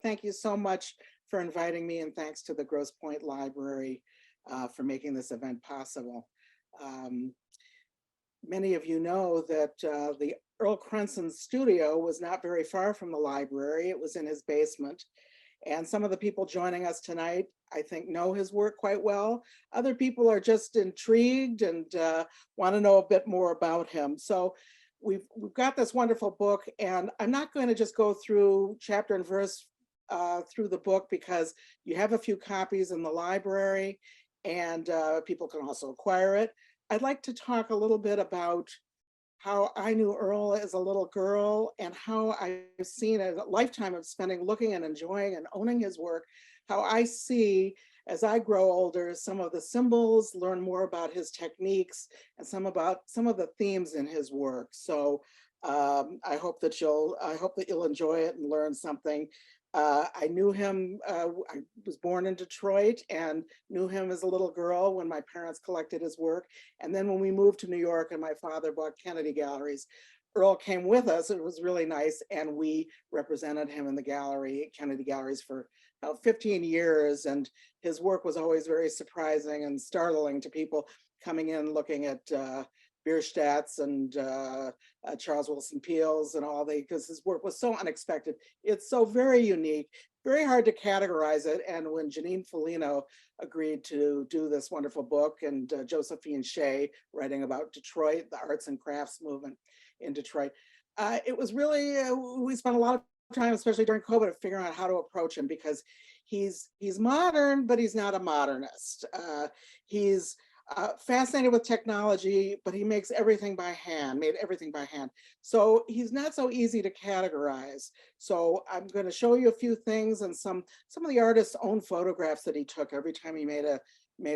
Thank you so much for inviting me, and thanks to the Grosse Pointe Library for making this event possible. Um, Many of you know that the Earl Krentzin studio was not very far from the library. It was in his basement. And some of the people joining us tonight, I think, know his work quite well. Other people are just intrigued and want to know a bit more about him. So we've got this wonderful book, and I'm not going to just go through chapter and verse through the book, because you have a few copies in the library, and people can also acquire it. I'd like to talk a little bit about how I knew Earl as a little girl, and how I've seen a lifetime of spending looking and enjoying and owning his work, how I see as I grow older some of the symbols, learn more about his techniques, and some of the themes in his work. So I hope that you'll enjoy it and learn something. I knew him, I was born in Detroit and knew him as a little girl when my parents collected his work. And then when we moved to New York and my father bought Kennedy Galleries, Earl came with us. It was really nice. And we represented him in the gallery, Kennedy Galleries, for about 15 years. And his work was always very surprising and startling to people coming in, looking at Bierstadts and Charles Wilson Peels and all because his work was so unexpected. It's so very unique, very hard to categorize it. And when Janine Foligno agreed to do this wonderful book, and Josephine Shea writing about Detroit, the arts and crafts movement in Detroit, it was really, we spent a lot of time, especially during COVID, figuring out how to approach him, because he's modern, but he's not a modernist. He's fascinated with technology, but he makes everything by hand, made everything by hand. So he's not so easy to categorize. So I'm going to show you a few things, and some of the artist's own photographs that he took. Every time he made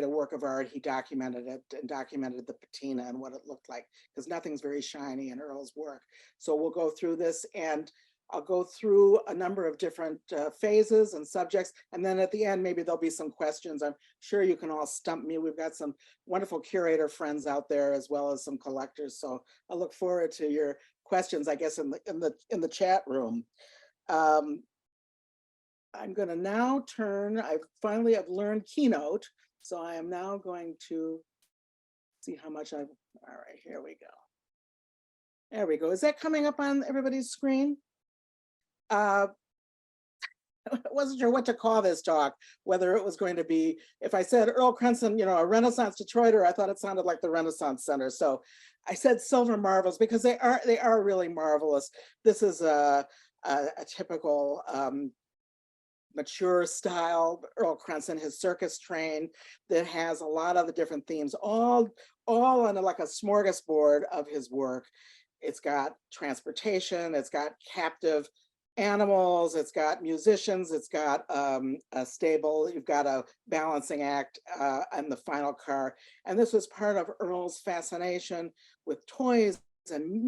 a work of art, he documented it and documented the patina and what it looked like, because nothing's very shiny in Earl's work. So we'll go through this, and I'll go through a number of different phases and subjects. And then at the end, maybe there'll be some questions. I'm sure you can all stump me. We've got some wonderful curator friends out there, as well as some collectors. So I look forward to your questions, I guess, in the chat room. I'm going to now turn, I've learned Keynote. So I am now going to see how much all right, here we go. There we go. Is that coming up on everybody's screen? I wasn't sure what to call this talk, whether it was going to be, if I said Earl Krentzin, a Renaissance Detroiter, I thought it sounded like the Renaissance Center. So I said Silver Marvels, because they are really marvelous. This is a typical mature style Earl Krentzin, his circus train, that has a lot of the different themes, all on like a smorgasbord of his work. It's got transportation, it's got captive animals, it's got musicians, it's got a stable, you've got a balancing act and the final car. And this was part of Earl's fascination with toys and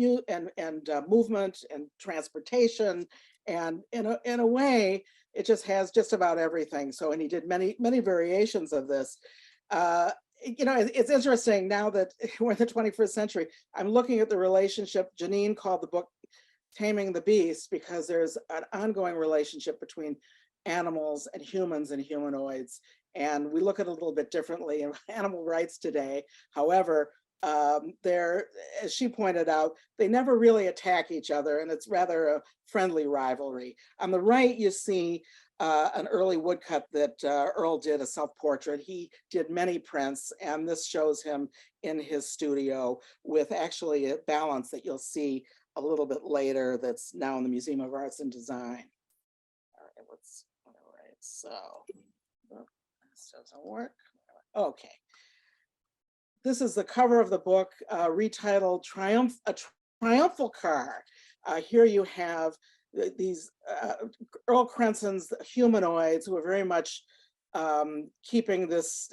movement and transportation. And in a way, it just has just about everything. So, and he did many variations of this. It's interesting now that we're in the 21st century. I'm looking at the relationship. Janine called the book Taming the Beast, because there's an ongoing relationship between animals and humans and humanoids. And we look at it a little bit differently in animal rights today. However, as she pointed out, they never really attack each other, and it's rather a friendly rivalry. On the right, you see an early woodcut that Earl did, a self-portrait. He did many prints, and this shows him in his studio with actually a balance that you'll see a little bit later, that's now in the Museum of Arts and Design. All right, so this doesn't work. Okay. This is the cover of the book, retitled A Triumphal Car. Here you have these Earl Krentzin's humanoids, who are very much keeping this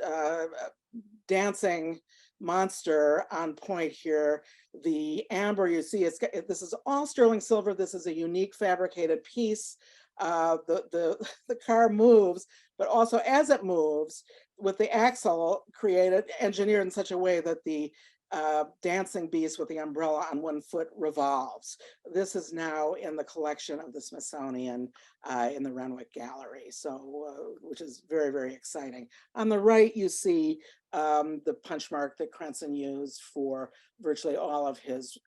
dancing monster on point here. The amber, you see, this is all sterling silver. This is a unique fabricated piece. The car moves, but also as it moves, with the axle engineered in such a way that the dancing beast with the umbrella on one foot revolves. This is now in the collection of the Smithsonian in the Renwick Gallery, so which is very, very exciting. On the right, you see the punch mark that Krentzin used for virtually all of his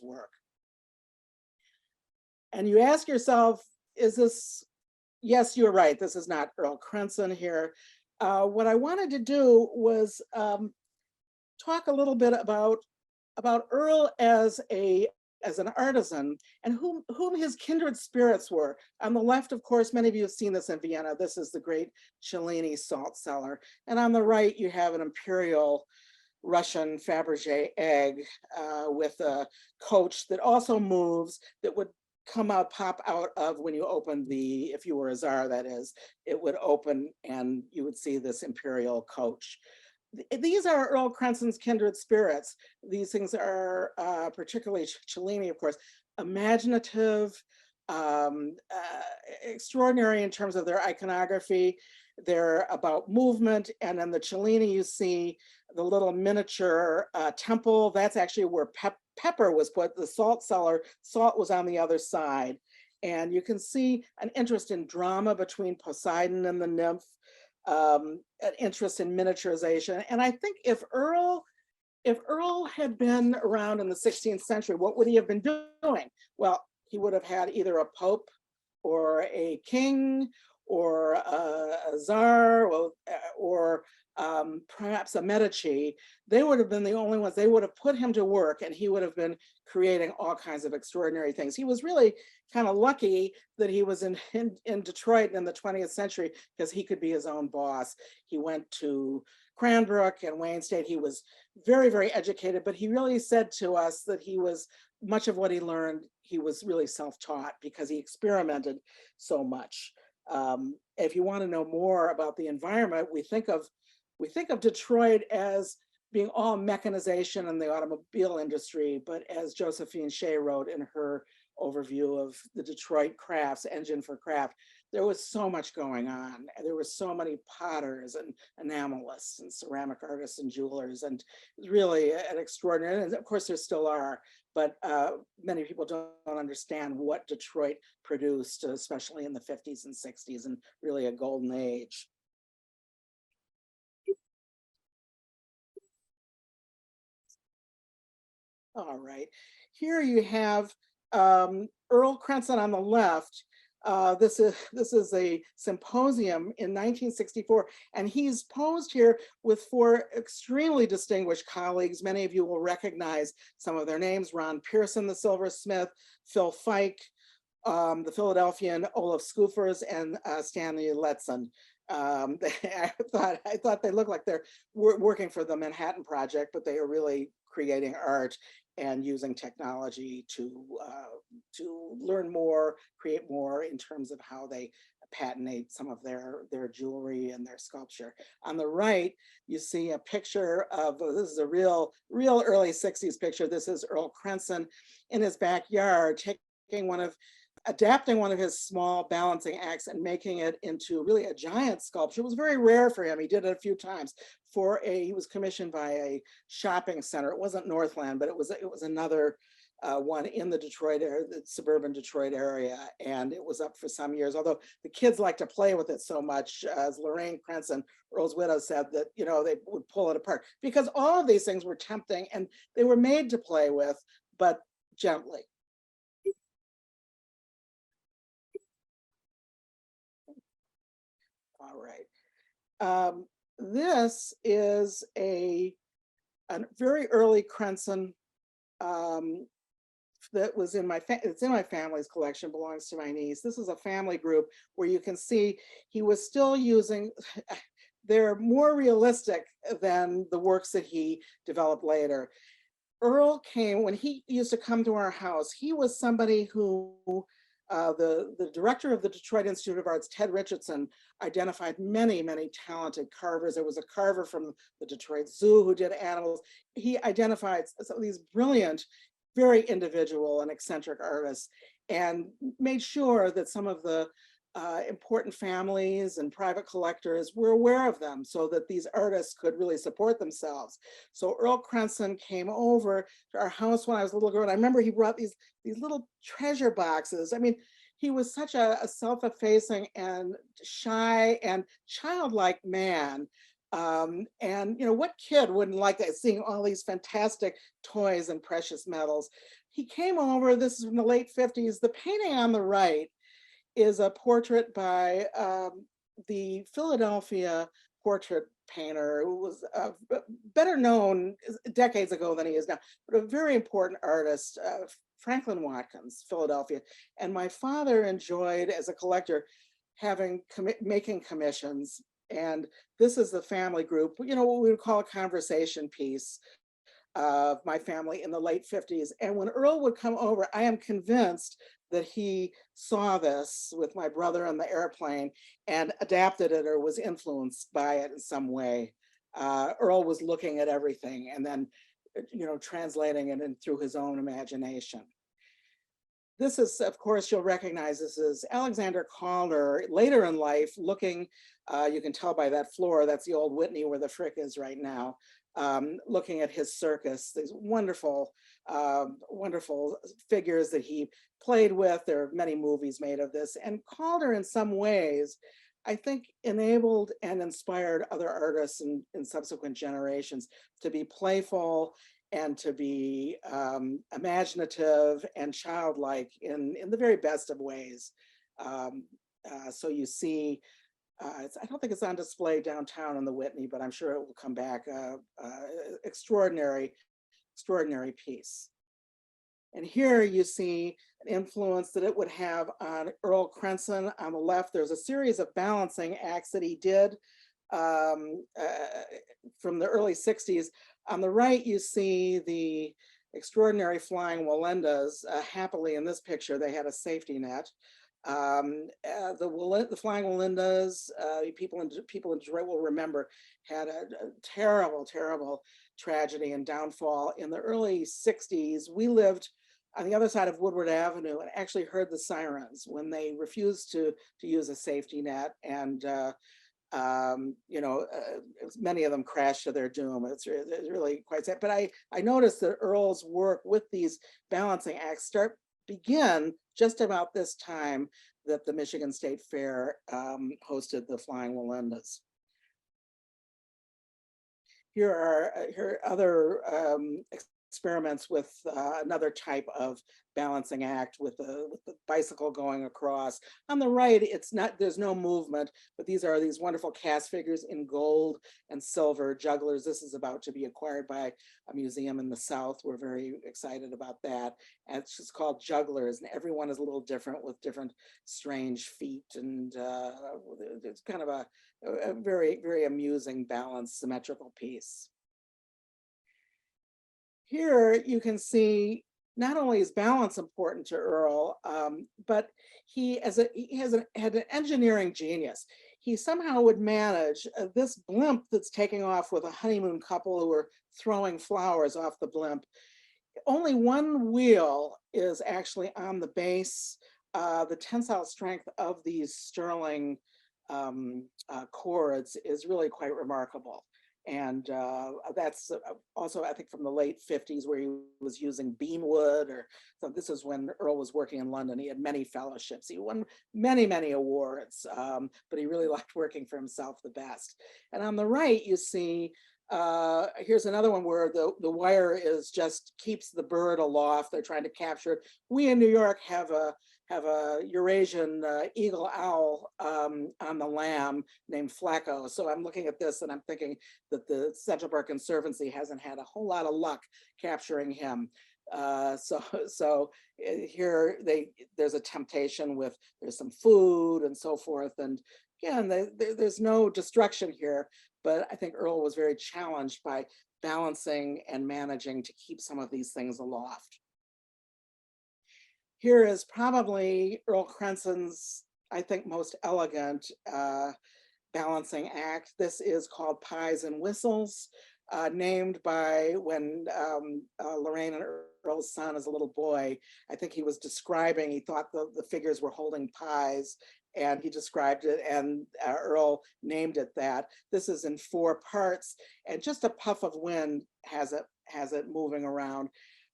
work. And you ask yourself, is this, yes, you're right, this is not Earl Krentzin here. What I wanted to do was talk a little bit about Earl as an artisan and whom his kindred spirits were. On the left, of course, many of you have seen this in Vienna. This is the great Cellini salt cellar. And on the right, you have an imperial Russian Fabergé egg with a coach that also moves, that would pop out of when you open the, if you were a czar, that is, it would open and you would see this imperial coach. These are Earl Krentzin's kindred spirits. These things are particularly Cellini, of course, imaginative, extraordinary in terms of their iconography. They're about movement. And in the Cellini, you see the little miniature temple. That's actually where pepper was put, the salt cellar. Salt was on the other side. And you can see an interest in drama between Poseidon and the nymph, an interest in miniaturization. And I think if Earl had been around in the 16th century, what would he have been doing? Well, he would have had either a pope or a king or a czar or perhaps a Medici. They would have been the only ones. They would have put him to work and he would have been creating all kinds of extraordinary things. He was really kind of lucky that he was in Detroit in the 20th century because he could be his own boss. He went to Cranbrook and Wayne State. He was very, very educated, but he really said to us that he was, much of what he learned, he was really self-taught because he experimented so much. If you want to know more about the environment, we think of Detroit as being all mechanization in the automobile industry, but as Josephine Shea wrote in her overview of the Detroit crafts, Engine for Craft, there was so much going on. There were so many potters and enamelists and ceramic artists and jewelers, and really an extraordinary, and of course there still are, but many people don't understand what Detroit produced, especially in the 50s and 60s, and really a golden age. All right, here you have Earl Krentzin on the left. This is a symposium in 1964, and he's posed here with four extremely distinguished colleagues. Many of you will recognize some of their names: Ron Pearson, the silversmith, Phil Fike, the Philadelphian, Olaf Scoofers, and Stanley Letson. I thought they looked like they're working for the Manhattan Project, but they are really creating art and using technology to learn more, create more in terms of how they patentate some of their jewelry and their sculpture. On the right, you see a picture of, this is a real early 60s picture. This is Earl Krentzin in his backyard, adapting one of his small balancing acts and making it into really a giant sculpture. It was very rare for him. He did it a few times. He was commissioned by a shopping center. It wasn't Northland, but it was another one in the Detroit area, the suburban Detroit area, and it was up for some years. Although the kids liked to play with it so much, as Lorraine Krentzin, Earl's widow, said that they would pull it apart because all of these things were tempting and they were made to play with, but gently. All right. This is a very early Krentzin that was it's in my family's collection, belongs to my niece. This is a family group where you can see he was still using, they're more realistic than the works that he developed later. Earl came, when he used to come to our house, he was somebody who the director of the Detroit Institute of Arts, Ted Richardson, identified many, many talented carvers. There was a carver from the Detroit Zoo who did animals. He identified some of these brilliant, very individual and eccentric artists and made sure that some of the important families and private collectors were aware of them so that these artists could really support themselves. So Earl Krentzin came over to our house when I was a little girl. And I remember he brought these little treasure boxes. I mean, he was such a self-effacing and shy and childlike man. And you know, what kid wouldn't like that, seeing all these fantastic toys and precious metals? He came over, this is from the late 50s. The painting on the right is a portrait by the Philadelphia portrait painter who was better known decades ago than he is now, but a very important artist, Franklin Watkins, Philadelphia. And my father enjoyed, as a collector, making commissions. And this is the family group, you know, what we would call a conversation piece of my family in the late 50s. And when Earl would come over, I am convinced that he saw this with my brother on the airplane and adapted it or was influenced by it in some way. Earl was looking at everything and then, you know, translating it in through his own imagination. This is, of course, you'll recognize this is Alexander Calder later in life looking, you can tell by that floor, that's the old Whitney where the Frick is right now, looking at his circus, these wonderful, wonderful figures that he played with. There are many movies made of this. And Calder, in some ways, I think enabled and inspired other artists in subsequent generations to be playful and to be imaginative and childlike in the very best of ways. So you see, I don't think it's on display downtown in the Whitney, but I'm sure it will come back. Extraordinary, extraordinary piece. And here you see an influence that it would have on Earl Krentzin. On the left, there's a series of balancing acts that he did from the early 60s. On the right, you see the extraordinary flying Walendas. Happily, in this picture, they had a safety net. The flying Walendas, people in Detroit will remember, had a terrible, terrible tragedy and downfall. In the early 60s, we lived on the other side of Woodward Avenue and actually heard the sirens when they refused to use a safety net. And you know, many of them crashed to their doom. It's really quite sad. But I noticed that Earl's work with these balancing acts begin just about this time that the Michigan State Fair hosted the Flying Walendas. Here are other experiments with another type of balancing act with the bicycle going across. On the right, it's not, there's no movement, but these are these wonderful cast figures in gold and silver jugglers. This is about to be acquired by a museum in the South. We're very excited about that. And it's just called jugglers, and everyone is a little different with different strange feet. And it's kind of a very, very amusing, balanced, symmetrical piece. Here you can see not only is balance important to Earl, but he had an engineering genius. He somehow would manage this blimp that's taking off with a honeymoon couple who are throwing flowers off the blimp. Only one wheel is actually on the base. The tensile strength of these sterling cords is really quite remarkable. And that's also, I think, from the late 50s, where he was using beamwood. So this is when Earl was working in London. He had many fellowships. He won many, many awards, but he really liked working for himself the best. And on the right, you see, here's another one where the wire is just keeps the bird aloft. They're trying to capture it. We in New York have a Eurasian eagle owl on the lam named Flacco. So I'm looking at this and I'm thinking that the Central Park Conservancy hasn't had a whole lot of luck capturing him. So here there's a temptation with, there's some food and so forth. And again, there's no destruction here, but I think Earl was very challenged by balancing and managing to keep some of these things aloft. Here is probably Earl Krentzin's, I think, most elegant balancing act. This is called Pies and Whistles, named by when Lorraine and Earl's son as a little boy, I think he was describing, he thought the figures were holding pies and he described it, and Earl named it that. This is in 4 parts, and just a puff of wind has it moving around.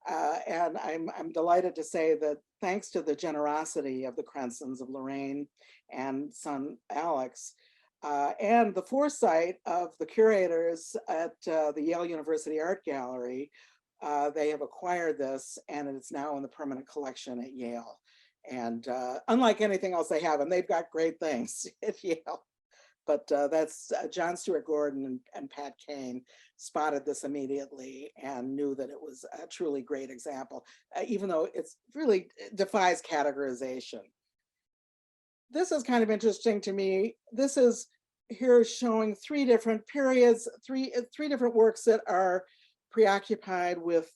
And I'm delighted to say that thanks to the generosity of the Krentzins, of Lorraine and son Alex, and the foresight of the curators at the Yale University Art Gallery, they have acquired this, and it's now in the permanent collection at Yale. And unlike anything else they have, and they've got great things at Yale. But that's John Stewart Gordon and Pat Kane spotted this immediately and knew that it was a truly great example, even though it's really defies categorization. This is kind of interesting to me. This is here showing 3 different periods, three different works that are preoccupied with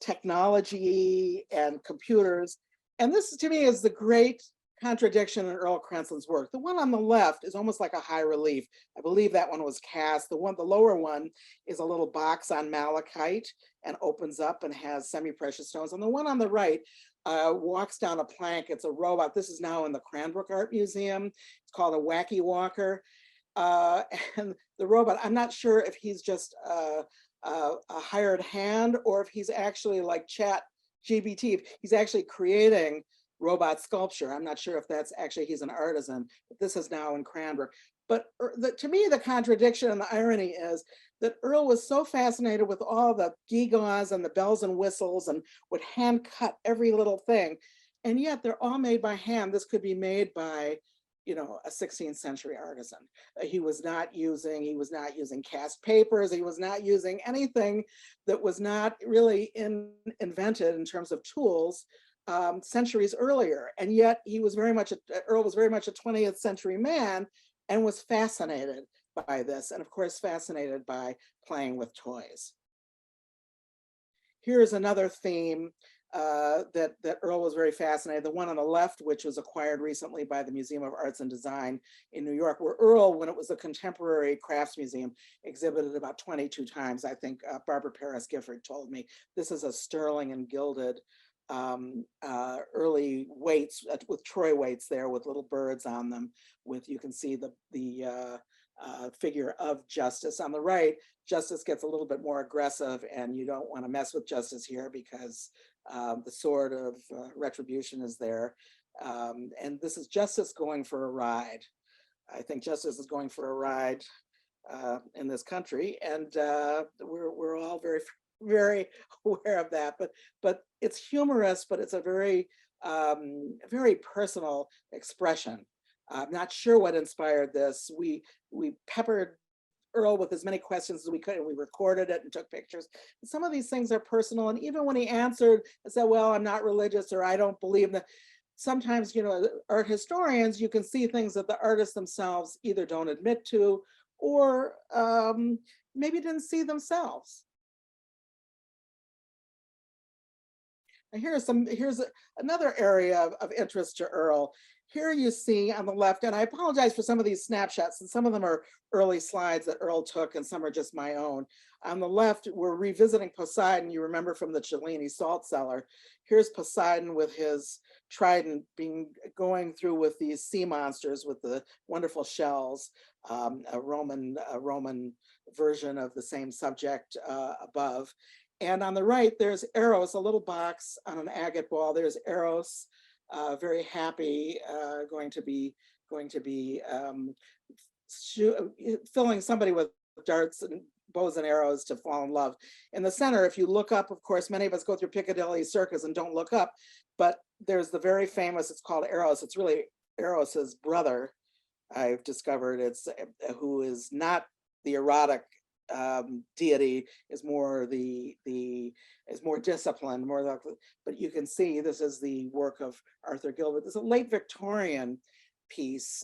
technology and computers. And this to me is the great contradiction in Earl Krentzin's work. The one on the left is almost like a high relief. I believe that one was cast. The lower one is a little box on malachite and opens up and has semi-precious stones. And the one on the right walks down a plank. It's a robot. This is now in the Cranbrook Art Museum. It's called a Wacky Walker. And the robot, I'm not sure if he's just a hired hand or if he's actually like Chat GPT. He's actually creating robot sculpture. I'm not sure if that's actually, he's an artisan, but this is now in Cranbrook. But to me, the contradiction and the irony is that Earl was so fascinated with all the gewgaws and the bells and whistles and would hand cut every little thing. And yet they're all made by hand. This could be made by, you know, a 16th century artisan. He was not using cast papers. He was not using anything that was not really invented in terms of tools centuries earlier. And yet he was Earl was very much a 20th century man and was fascinated by this. And of course, fascinated by playing with toys. Here's another theme that Earl was very fascinated. The one on the left, which was acquired recently by the Museum of Arts and Design in New York, where Earl, when it was a Contemporary Crafts Museum, exhibited about 22 times. I think Barbara Paris Gifford told me. This is a sterling and gilded early weights with Troy weights there with little birds on them. You can see the figure of Justice on the right. Justice gets a little bit more aggressive, and you don't want to mess with Justice here because the sword of retribution is there. And this is Justice going for a ride. I think Justice is going for a ride in this country, and we're all very, very aware of that. But it's humorous, but it's a very, very personal expression. I'm not sure what inspired this. We peppered Earl with as many questions as we could, and we recorded it and took pictures. And some of these things are personal, and even when he answered and said, well, I'm not religious, or I don't believe that, sometimes, you know, art historians, you can see things that the artists themselves either don't admit to, or maybe didn't see themselves. And here's another area of interest to Earl. Here you see on the left, and I apologize for some of these snapshots, and some of them are early slides that Earl took, and some are just my own. On the left, we're revisiting Poseidon, you remember from the Cellini salt cellar. Here's Poseidon with his trident going through with these sea monsters with the wonderful shells, a Roman version of the same subject above. And on the right, there's Eros, a little box on an agate ball. There's Eros, very happy, going to be filling somebody with darts and bows and arrows to fall in love. In the center, if you look up, of course, many of us go through Piccadilly Circus and don't look up, but there's the very famous, it's called Eros. It's really Eros's brother, I've discovered. It's who is not the erotic deity, is more is more disciplined, but you can see this is the work of Arthur Gilbert. This is a late Victorian piece.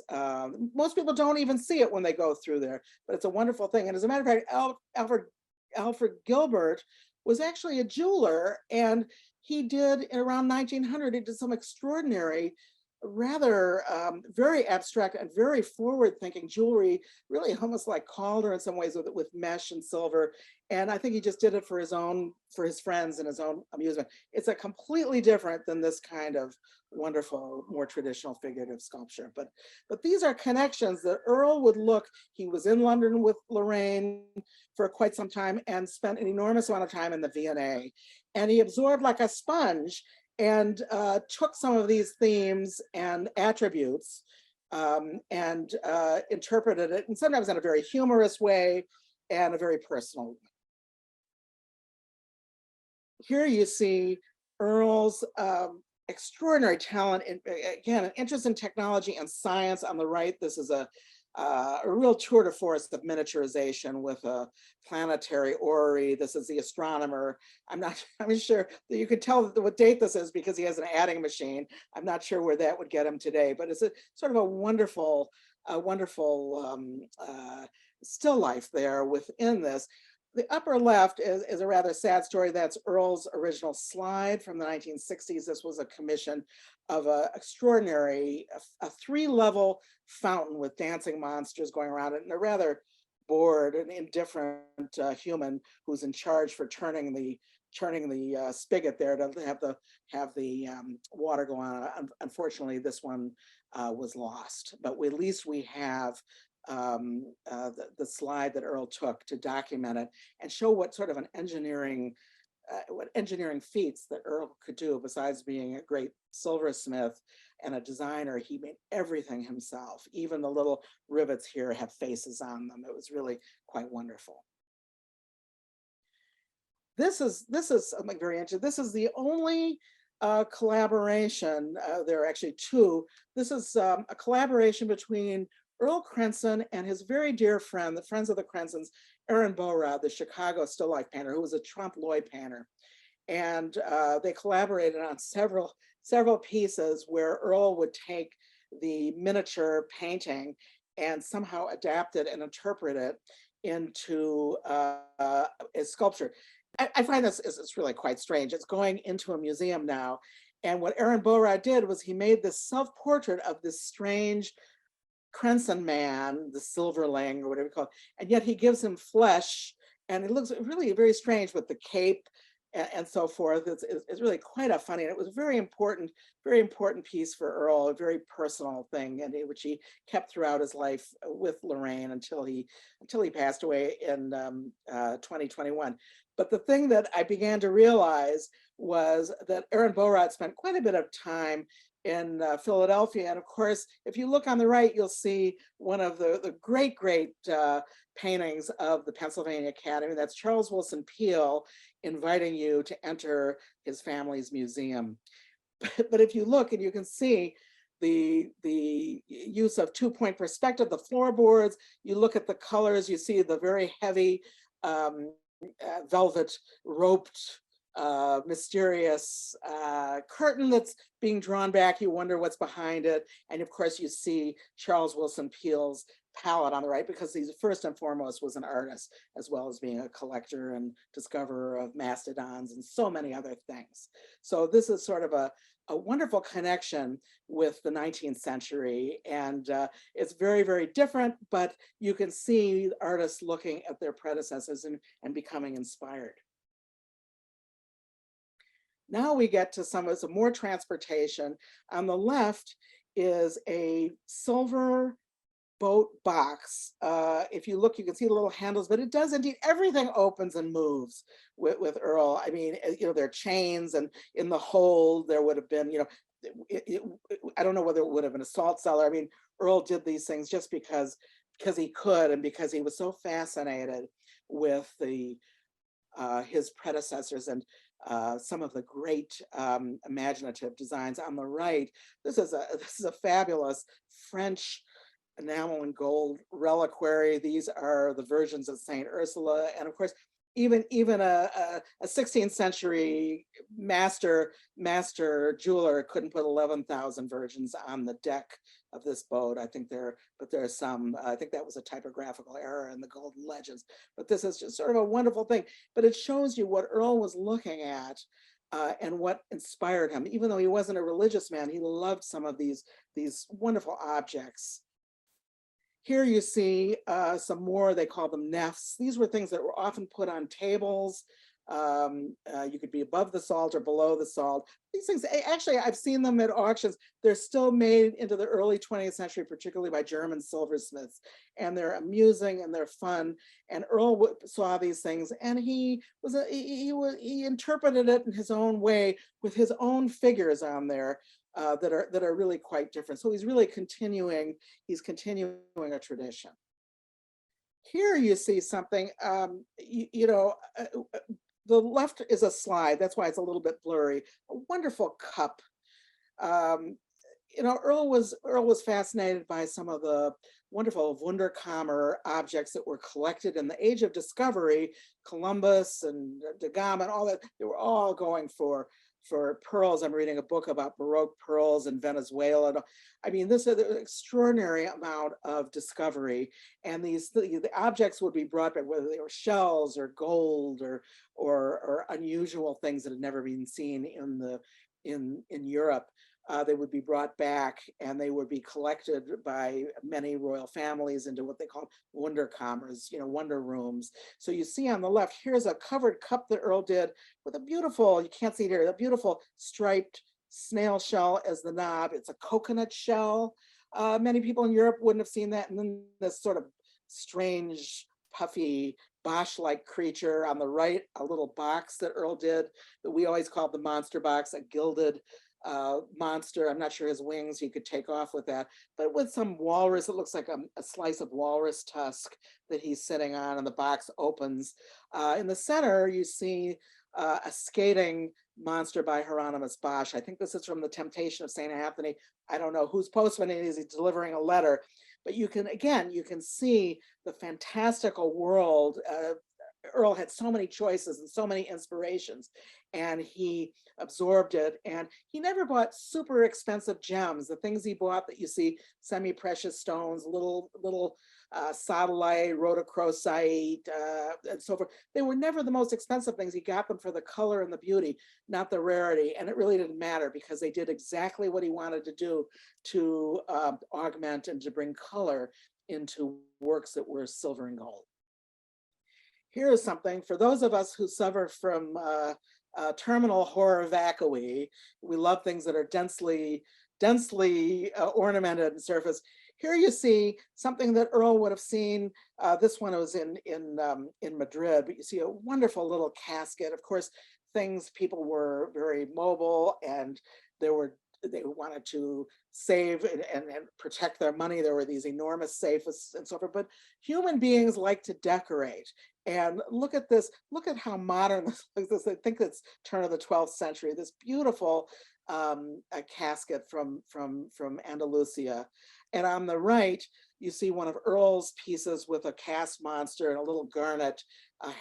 Most people don't even see it when they go through there, but it's a wonderful thing. And as a matter of fact, Alfred Gilbert was actually a jeweler, and he did around 1900, he did some extraordinary rather very abstract and very forward-thinking jewelry, really almost like Calder in some ways with mesh and silver. And I think he just did it for his friends and his own amusement. It's a completely different than this kind of wonderful, more traditional figurative sculpture. But these are connections that Earl would look. He was in London with Lorraine for quite some time and spent an enormous amount of time in the V&A. And he absorbed like a sponge and took some of these themes and attributes and interpreted it, and sometimes in a very humorous way and a very personal way. Here you see Earl's extraordinary talent, in, again, an interest in technology and science on the right. This is a real tour de force of miniaturization with a planetary orrery. This is the astronomer. I'm sure that you could tell what date this is because he has an adding machine. I'm not sure where that would get him today, but it's a sort of a wonderful still life there within this. The upper left is a rather sad story. That's Earl's original slide from the 1960s. This was a commission of an extraordinary, a three-level fountain with dancing monsters going around it, and a rather bored and indifferent human who's in charge for turning the spigot there to have the water go on. Unfortunately, this one was lost, but at least we have the slide that Earl took to document it and show what sort of an engineering feats that Earl could do. Besides being a great silversmith and a designer, he made everything himself. Even the little rivets here have faces on them. It was really quite wonderful. This is something very interesting. This is the only collaboration. There are actually two. This is a collaboration between Earl Krentzin and his very dear friend, the friends of the Krentzins, Aaron Borod, the Chicago still life painter, who was a trompe l'oeil painter. And they collaborated on several pieces where Earl would take the miniature painting and somehow adapt it and interpret it into a sculpture. I find this is really quite strange. It's going into a museum now. And what Aaron Borod did was he made this self-portrait of this strange Krentzin man, the silverling or whatever you call it, and yet he gives him flesh, and it looks really very strange with the cape and so forth. It's really quite a funny, and it was a very important piece for Earl, a very personal thing, and which he kept throughout his life with Lorraine until he passed away in 2021. But the thing that I began to realize was that Aaron Borod spent quite a bit of time in Philadelphia. And of course, if you look on the right, you'll see one of the great paintings of the Pennsylvania Academy. That's Charles Wilson Peale inviting you to enter his family's museum. But if you look and you can see the use of two-point perspective, the floorboards, you look at the colors, you see the very heavy velvet roped mysterious curtain that's being drawn back. You wonder what's behind it. And of course you see Charles Wilson Peale's palette on the right, because he's first and foremost was an artist, as well as being a collector and discoverer of mastodons and so many other things. So this is sort of a wonderful connection with the 19th century. And it's very, very different, but you can see artists looking at their predecessors and becoming inspired. Now we get to some more transportation. On the left is a silver boat box. If you look, you can see the little handles, but it does indeed, everything opens and moves with Earl. I mean, there are chains, and in the hold there would have been, I don't know whether it would have been a salt cellar. I mean, Earl did these things just because he could, and because he was so fascinated with his predecessors and some of the great imaginative designs. On the right, this is a fabulous French enamel and gold reliquary. These are the versions of Saint Ursula, and of course, even a 16th century master jeweler couldn't put 11,000 versions on the deck of this boat. I think there are some. I think that was a typographical error in the golden legends. But this is just sort of a wonderful thing. But it shows you what Earl was looking at and what inspired him. Even though he wasn't a religious man, he loved some of these wonderful objects. Here you see some more, they call them nefts. These were things that were often put on tables. You could be above the salt or below the salt. These things, actually, I've seen them at auctions. They're still made into the early 20th century, particularly by German silversmiths. And they're amusing and they're fun. And Earl saw these things and he interpreted it in his own way with his own figures on there. That are really quite different. So he's really continuing a tradition. Here you see something, the left is a slide, that's why it's a little bit blurry. A wonderful cup. Earl was fascinated by some of the wonderful Wunderkammer objects that were collected in the Age of Discovery. Columbus and da Gama and all that, they were all going for pearls. I'm reading a book about Baroque pearls in Venezuela. I mean, this is an extraordinary amount of discovery. And the objects would be brought back, whether they were shells or gold or unusual things that had never been seen in Europe. They would be brought back and they would be collected by many royal families into what they call Wunderkammers, wonder rooms. So you see on the left, here's a covered cup that Earl did with a beautiful, you can't see it here, a beautiful striped snail shell as the knob. It's a coconut shell. Many people in Europe wouldn't have seen that. And then this sort of strange, puffy, Bosch-like creature on the right, a little box that Earl did that we always called the monster box, a gilded monster. I'm not sure his wings you could take off with that, but with some walrus, it looks like a slice of walrus tusk that he's sitting on, and the box opens. In the center, you see a skating monster by Hieronymus Bosch. I think this is from the Temptation of St. Anthony. I don't know whose postman it is. He's delivering a letter, but you can see the fantastical world. Earl had so many choices and so many inspirations, and he absorbed it. And he never bought super expensive gems. The things he bought that you see, semi-precious stones, little sodalite, rhodochrosite, and so forth, they were never the most expensive things. He got them for the color and the beauty, not the rarity. And it really didn't matter because they did exactly what he wanted to do to augment and to bring color into works that were silver and gold. Here is something for those of us who suffer from terminal horror vacui. We love things that are densely ornamented and surface. Here you see something that Earl would have seen. This one was in Madrid, but you see a wonderful little casket. Of course, people were very mobile, and they wanted to save and protect their money. There were these enormous safes and so forth, but human beings like to decorate. And look at this, look at how modern this is. I think it's turn of the 12th century, this beautiful a casket from Andalusia. And on the right, you see one of Earl's pieces with a cast monster and a little garnet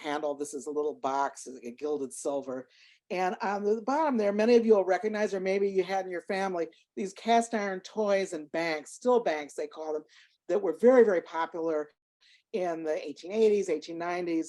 handle. This is a little box, a gilded silver. And on the bottom there, many of you will recognize, or maybe you had in your family, these cast iron toys and banks, still banks they call them, that were very, very popular in the 1880s, 1890s.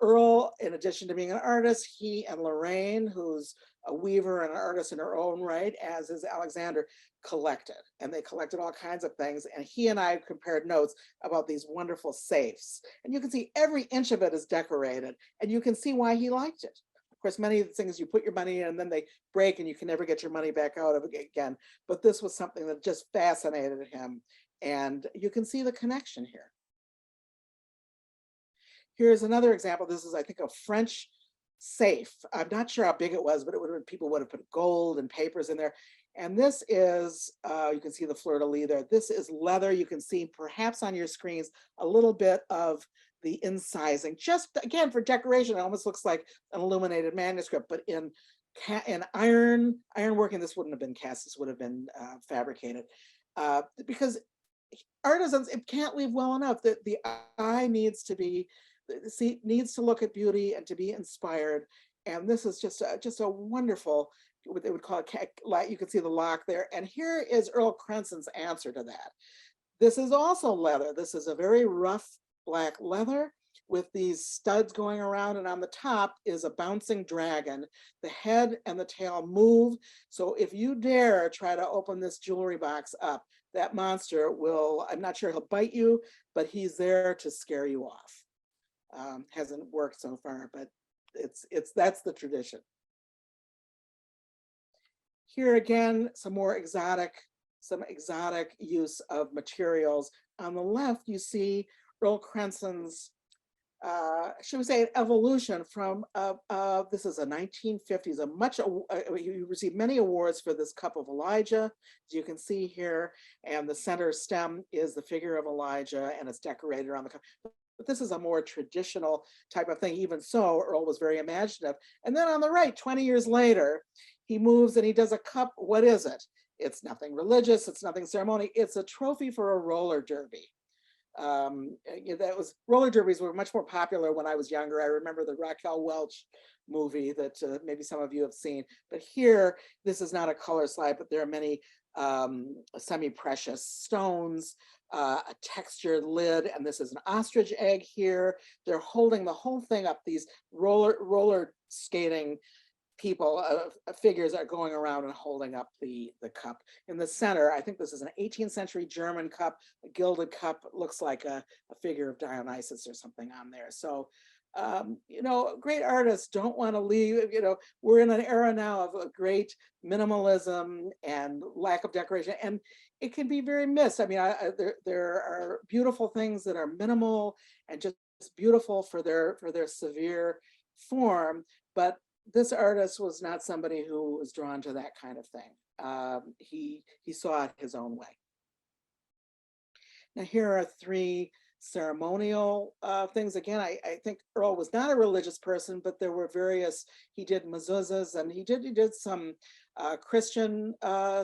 Earl, in addition to being an artist, he and Lorraine, who's a weaver and an artist in her own right, as is Alexander, collected. And they collected all kinds of things. And he and I compared notes about these wonderful safes. And you can see every inch of it is decorated. And you can see why he liked it. Of course, many of the things you put your money in and then they break and you can never get your money back out of it again. But this was something that just fascinated him. And you can see the connection here. Here's another example. This is, I think, a French safe. I'm not sure how big it was, but people would have put gold and papers in there. And this is, you can see the fleur-de-lis there. This is leather. You can see perhaps on your screens a little bit of the incising, just again for decoration. It almost looks like an illuminated manuscript, but in ironworking, this wouldn't have been cast. This would have been fabricated, because artisans, it can't leave well enough that the eye needs to look at beauty and to be inspired. And this is just a wonderful, what they would call it, you can see the lock there. And here is Earl Krentzin's answer to that. This is also leather. This is a very rough black leather. with these studs going around, and on the top is a bouncing dragon. The head and the tail move. So if you dare try to open this jewelry box up, that monster will, I'm not sure he'll bite you, but he's there to scare you off. Hasn't worked so far, but that's the tradition. Here again, some exotic use of materials. On the left, you see Earl Krentzin's, should we say, evolution from, this is a 1950s, he received many awards for this cup of Elijah, as you can see here, and the center stem is the figure of Elijah, and it's decorated on the cup. But this is a more traditional type of thing. Even so, Earl was very imaginative. And then on the right, 20 years later, he moves and he does a cup. What is it? It's nothing religious, it's nothing ceremony. It's a trophy for a roller derby. Roller derbies were much more popular when I was younger. I remember the Raquel Welch movie that maybe some of you have seen. But here, this is not a color slide, but there are many semi-precious stones, a textured lid, and this is an ostrich egg here. They're holding the whole thing up. These roller skating people, figures are going around and holding up the cup. In the center, I think this is an 18th century German cup, a gilded cup. It looks like a figure of Dionysus or something on there. So, great artists don't want to leave, we're in an era now of a great minimalism and lack of decoration, and it can be very missed. I mean, there are beautiful things that are minimal and just beautiful for their severe form, but this artist was not somebody who was drawn to that kind of thing. He saw it his own way. Now here are three ceremonial things. Again, I think Earl was not a religious person, but there were various, he did mezuzahs, and he did some Christian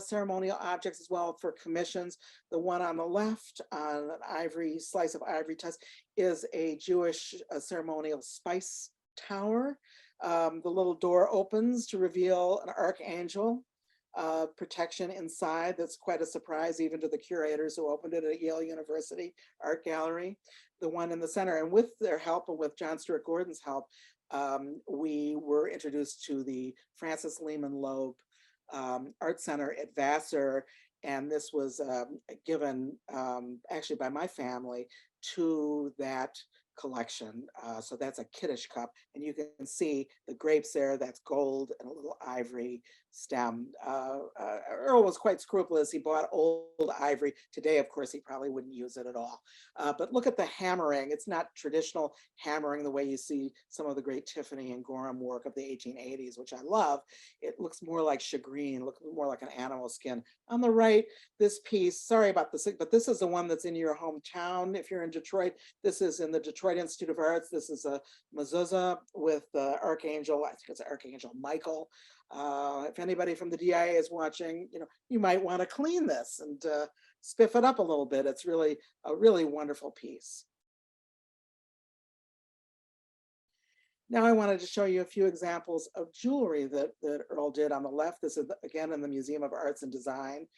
ceremonial objects as well for commissions. The one on the left on an slice of ivory tusk is a Jewish ceremonial spice tower. The little door opens to reveal an archangel protection inside. That's quite a surprise even to the curators who opened it at Yale University Art Gallery. The one in the center, and with their help and with John Stewart Gordon's help, we were introduced to the Francis Lehman Loeb Art Center at Vassar, and this was given actually by my family to that collection. So that's a Kiddush cup, and you can see the grapes there, that's gold and a little ivory stem. Earl was quite scrupulous. He bought old ivory. Today, of course, he probably wouldn't use it at all. But look at the hammering. It's not traditional hammering the way you see some of the great Tiffany and Gorham work of the 1880s, which I love. It looks more like shagreen, looks more like an animal skin. On the right, this piece, sorry about this, but this is the one that's in your hometown. If you're in Detroit, this is in the Detroit Institute of Arts. This is a mezuzah with the Archangel, I think it's Archangel Michael. If anybody from the DIA is watching, you might want to clean this and spiff it up a little bit. It's really a really wonderful piece. Now I wanted to show you a few examples of jewelry that Earl did. On the left, this is again in the Museum of Arts and Design,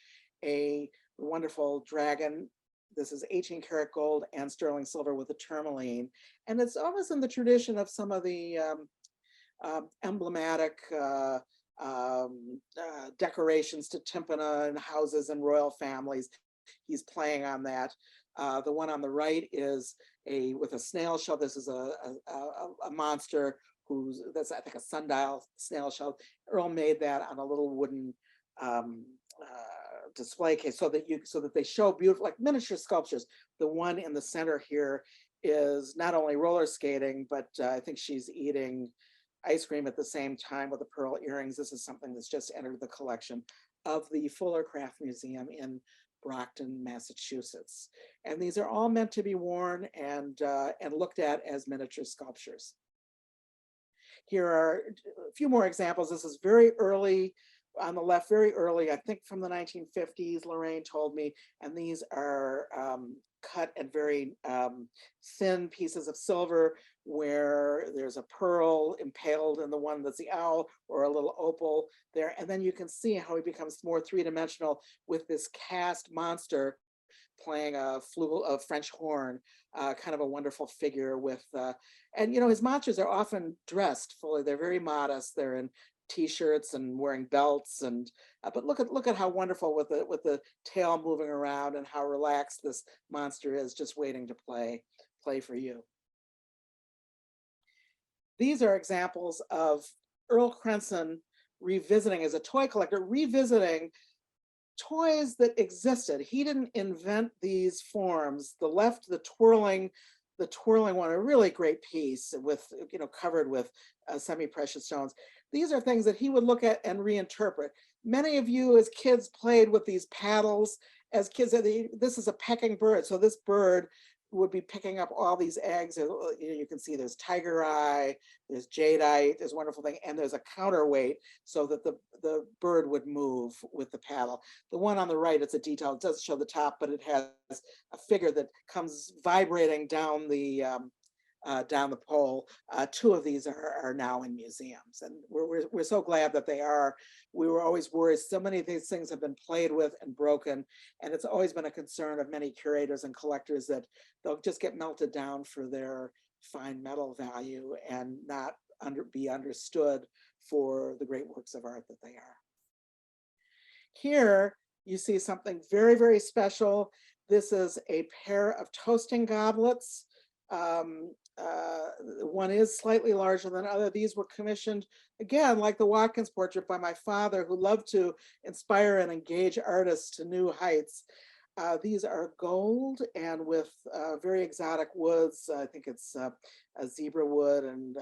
a wonderful dragon. This is 18 karat gold and sterling silver with a tourmaline. And it's almost in the tradition of some of the emblematic decorations to tympana and houses and royal families. He's playing on that. The one on the right is with a snail shell. This is a monster that's I think a sundial snail shell. Earl made that on a little wooden display case so that they show beautiful, like miniature sculptures. The one in the center here is not only roller skating, but I think she's eating ice cream at the same time with the pearl earrings. This is something that's just entered the collection of the Fuller Craft Museum in Brockton, Massachusetts. And these are all meant to be worn and looked at as miniature sculptures. Here are a few more examples. This is very early, on the left, very early, I think from the 1950s, Lorraine told me, and these are cut and very thin pieces of silver where there's a pearl impaled in the one that's the owl, or a little opal there. And then you can see how he becomes more three-dimensional with this cast monster playing a French horn, kind of a wonderful figure with, and his monsters are often dressed fully. They're very modest. They're in t-shirts and wearing belts, and but look at how wonderful with the tail moving around and how relaxed this monster is, just waiting to play for you. These are examples of Earl Krentzin revisiting, as a toy collector, revisiting toys that existed. He didn't invent these forms. The twirling one, a really great piece with, covered with semi-precious stones. These are things that he would look at and reinterpret. Many of you as kids played with these paddles. As kids, this is a pecking bird. So this bird would be picking up all these eggs. You can see there's tiger eye, there's jadeite, there's wonderful thing, and there's a counterweight so that the bird would move with the paddle. The one on the right, it's a detail. It doesn't show the top, but it has a figure that comes vibrating down the pole. Two of these are now in museums, and we're so glad that they are. We were always worried. So many of these things have been played with and broken, and it's always been a concern of many curators and collectors that they'll just get melted down for their fine metal value and not be understood for the great works of art that they are. Here you see something very, very special. This is a pair of toasting goblets. One is slightly larger than other. These were commissioned, again, like the Watkins portrait, by my father, who loved to inspire and engage artists to new heights. These are gold and with very exotic woods. I think it's a zebra wood and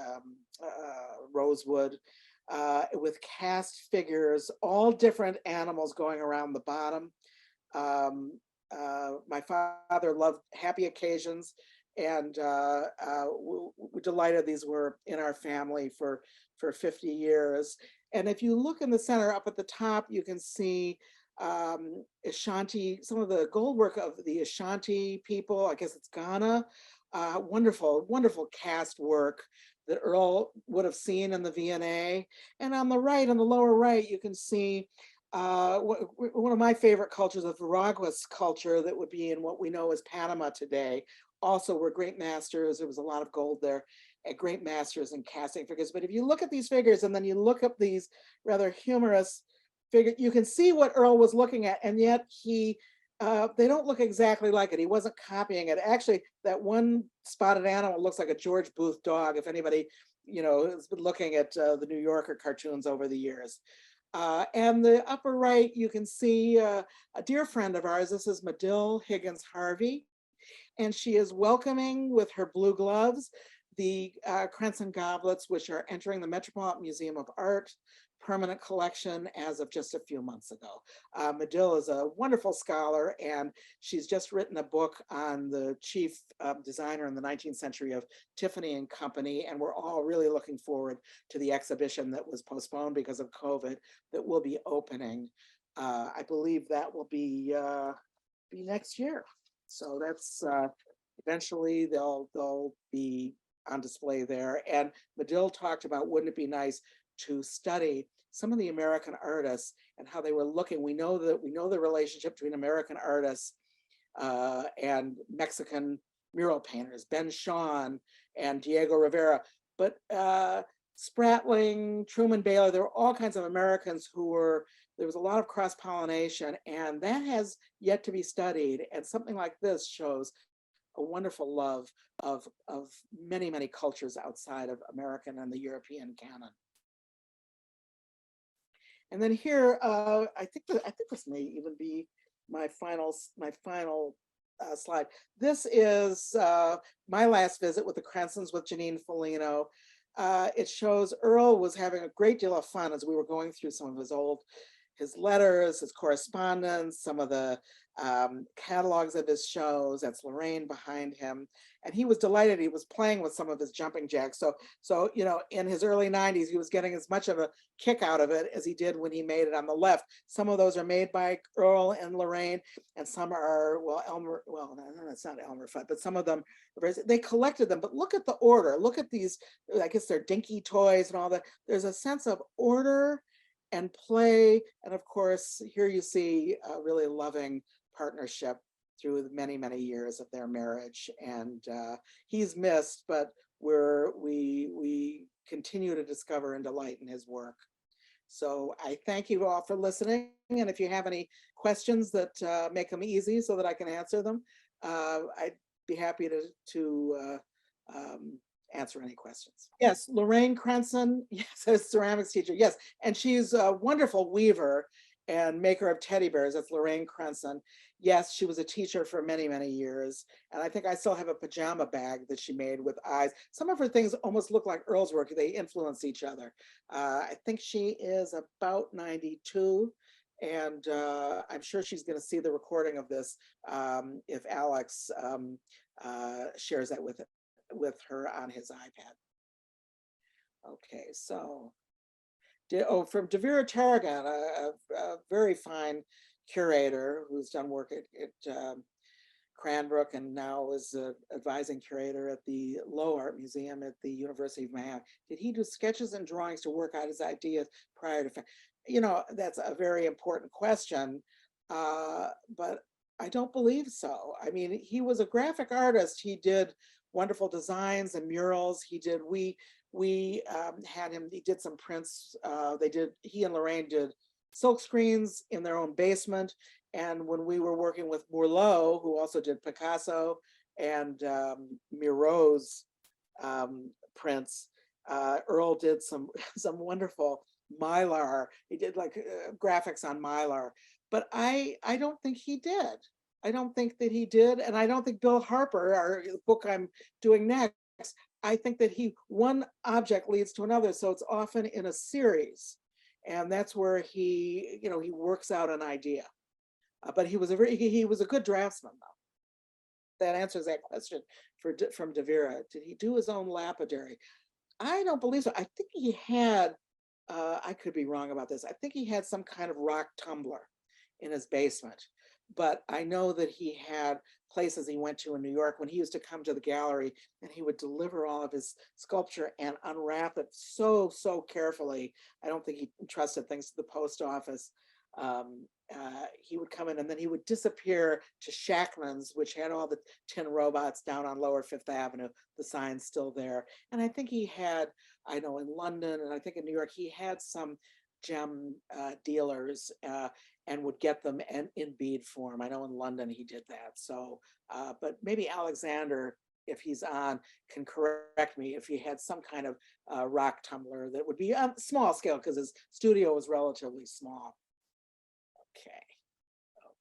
rosewood, with cast figures, all different animals going around the bottom. My father loved happy occasions, and we're delighted these were in our family for 50 years. And if you look in the center up at the top, you can see Ashanti, some of the gold work of the Ashanti people. I guess it's Ghana. Wonderful, wonderful cast work that Earl would have seen in the V&A. And on the right, on the lower right, you can see one of my favorite cultures, of Veraguas culture, that would be in what we know as Panama today. Also were great masters. There was a lot of gold there, and great masters in casting figures. But if you look at these figures and then you look up these rather humorous figures, you can see what Earl was looking at, and yet they don't look exactly like it. He wasn't copying it. Actually, that one spotted animal looks like a George Booth dog, if anybody, has been looking at the New Yorker cartoons over the years. And the upper right, you can see a dear friend of ours. This is Medill Higgins Harvey, and she is welcoming with her blue gloves the Krentzin goblets, which are entering the Metropolitan Museum of Art permanent collection as of just a few months ago. Medill is a wonderful scholar, and she's just written a book on the chief designer in the 19th century of Tiffany and Company, and we're all really looking forward to the exhibition that was postponed because of COVID that will be opening. I believe that will be next year. So that's eventually they'll be on display there. And Medill talked about, wouldn't it be nice to study some of the American artists and how they were looking. We know the relationship between American artists and Mexican mural painters, Ben Shawn and Diego Rivera, but Spratling, Truman Baylor, there were all kinds of Americans there was a lot of cross-pollination, and that has yet to be studied. And something like this shows a wonderful love of many, many cultures outside of American and the European canon. And then here, I think this may even be my final slide. This is my last visit with the Krentzins with Janine Foligno. It shows Earl was having a great deal of fun as we were going through some of his letters, his correspondence, some of the catalogs of his shows. That's Lorraine behind him. And he was delighted. He was playing with some of his jumping jacks. So in his early 90s, he was getting as much of a kick out of it as he did when he made it on the left. Some of those are made by Earl and Lorraine, and some are, no, it's not Elmer Fudd, but some of them, they collected them. But look at the order. Look at these, I guess they're dinky toys and all that. There's a sense of order and play. And of course, here you see a really loving partnership through the many, many years of their marriage. And he's missed, but we continue to discover and delight in his work. So I thank you all for listening. And if you have any questions that make them easy so that I can answer them, I'd be happy to answer any questions. Yes, Lorraine Krentzin, yes, a ceramics teacher, yes. And she's a wonderful weaver and maker of teddy bears. That's Lorraine Krentzin. Yes, she was a teacher for many, many years. And I think I still have a pajama bag that she made with eyes. Some of her things almost look like Earl's work. They influence each other. I think she is about 92. And I'm sure she's going to see the recording of this if Alex shares that with her on his iPad. Okay, so from Devira Tarragon, a very fine curator who's done work at Cranbrook and now is advising curator at the Low Art Museum at the University of Miami. Did he do sketches and drawings to work out his ideas prior to? You know, that's a very important question, but I don't believe so. I mean, he was a graphic artist. He did wonderful designs and murals. We had him, he did some prints. He and Lorraine did silk screens in their own basement. And when we were working with Mourlot, who also did Picasso and Miro's prints, Earl did some wonderful Mylar. He did like graphics on Mylar, but I don't think he did. I don't think that he did. And I don't think Bill Harper, our book I'm doing next, I think that one object leads to another. So it's often in a series. And that's where he works out an idea. But he was a good draftsman, though. That answers that question from Devira. Did he do his own lapidary? I don't believe so. I think he had, I could be wrong about this. I think he had some kind of rock tumbler in his basement. But I know that he had places he went to in New York when he used to come to the gallery, and he would deliver all of his sculpture and unwrap it so carefully. I don't think he trusted things to the post office. He would come in and then he would disappear to Shackman's, which had all the tin robots down on Lower Fifth Avenue, the sign's still there. And I think he had, I know in London and I think in New York, he had some gem dealers and would get them in bead form. I know in London he did that. So, but maybe Alexander, if he's on, can correct me if he had some kind of rock tumbler that would be small scale because his studio was relatively small.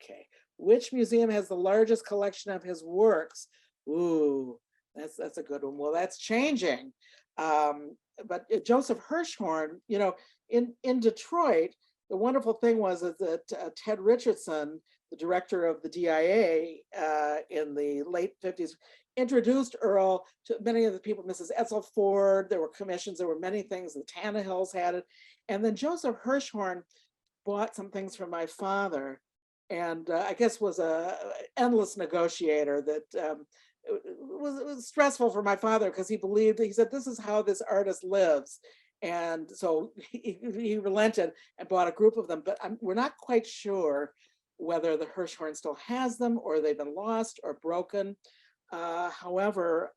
Okay. Which museum has the largest collection of his works? Ooh, that's a good one. Well, that's changing. But Joseph Hirschhorn, in Detroit, the wonderful thing was that Ted Richardson, the director of the DIA in the late 50s, introduced Earl to many of the people, Mrs. Edsel Ford. There were commissions, there were many things. The Tannehills had it. And then Joseph Hirschhorn bought some things from my father, and I guess was a endless negotiator that it was stressful for my father because he said, this is how this artist lives. And so he relented and bought a group of them, but we're not quite sure whether the Hirschhorn still has them or they've been lost or broken. However,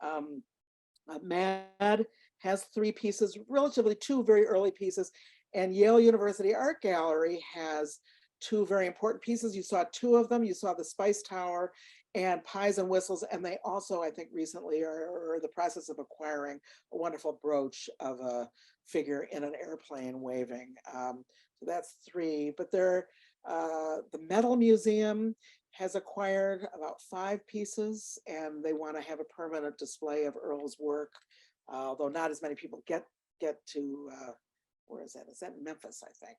MAD has 3 pieces, relatively 2 very early pieces, and Yale University Art Gallery has 2 very important pieces. You saw 2 of them. You saw the Spice Tower and Pies and Whistles, and they also, I think recently are in the process of acquiring a wonderful brooch of a figure in an airplane waving. So that's 3, but the Metal Museum has acquired about 5 pieces, and they want to have a permanent display of Earl's work, although not as many people get to, where is that? Is that Memphis, I think,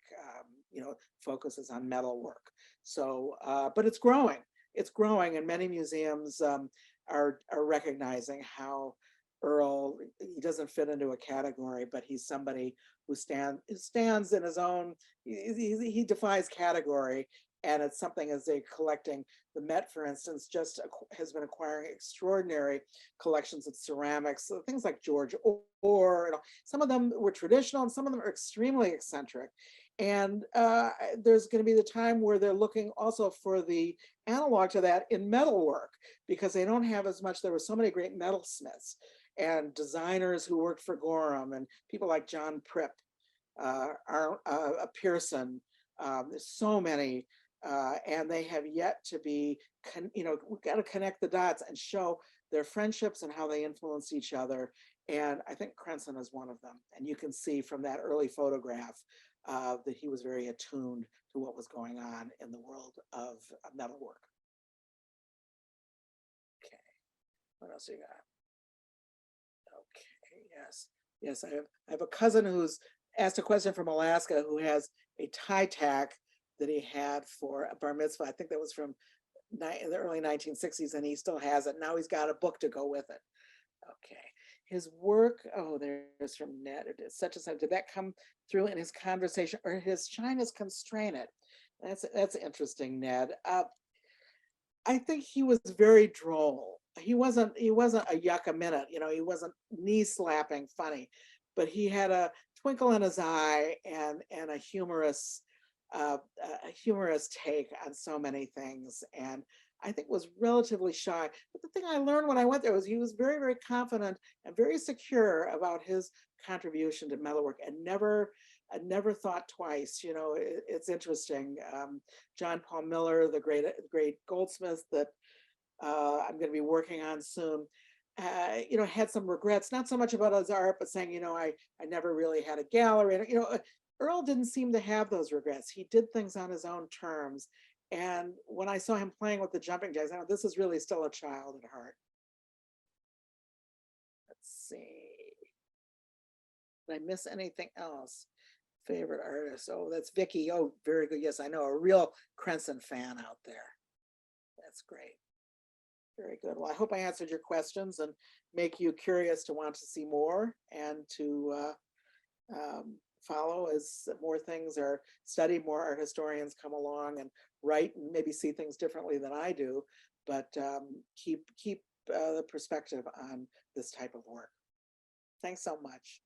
focuses on metal work. So, but it's growing. It's growing, and many museums are recognizing how Earl, he doesn't fit into a category, but he's somebody who stands in his own, he defies category. And it's something as they're collecting. The Met, for instance, just has been acquiring extraordinary collections of ceramics, so things like George Orr. Some of them were traditional and some of them are extremely eccentric. And there's going to be the time where they're looking also for the analog to that in metalwork, because they don't have as much. There were so many great metalsmiths and designers who worked for Gorham, and people like John Pripp, Pearson. There's so many, and they have yet to be, we've got to connect the dots and show their friendships and how they influenced each other. And I think Krentzin is one of them. And you can see from that early photograph that he was very attuned to what was going on in the world of metalwork. Okay, what else you got? Okay, yes, I have a cousin who's asked a question from Alaska who has a tie tack that he had for a bar mitzvah. I think that was from the early 1960s, and he still has it. Now he's got a book to go with it. Okay. His work, oh, there's from Ned, it is such and such. Did that come through in his conversation, or his shyness constrain it? That's interesting, Ned. I think he was very droll. He wasn't a yuck a minute, he wasn't knee slapping funny, but he had a twinkle in his eye and a humorous take on so many things, and I think was relatively shy. But the thing I learned when I went there was he was very, very confident and very secure about his contribution to metalwork, and never thought twice. It's interesting. John Paul Miller, the great goldsmith that I'm going to be working on soon, had some regrets, not so much about his art, but saying, I never really had a gallery. Earl didn't seem to have those regrets. He did things on his own terms. And when I saw him playing with the jumping jacks, I know this is really still a child at heart. Let's see. Did I miss anything else? Favorite artist? Oh, that's Vicky. Oh, very good. Yes, I know, a real Krentzin fan out there. That's great. Very good. Well, I hope I answered your questions and make you curious to want to see more and to follow as more things are studied, more art historians come along and write and maybe see things differently than I do, but keep the perspective on this type of work. Thanks so much.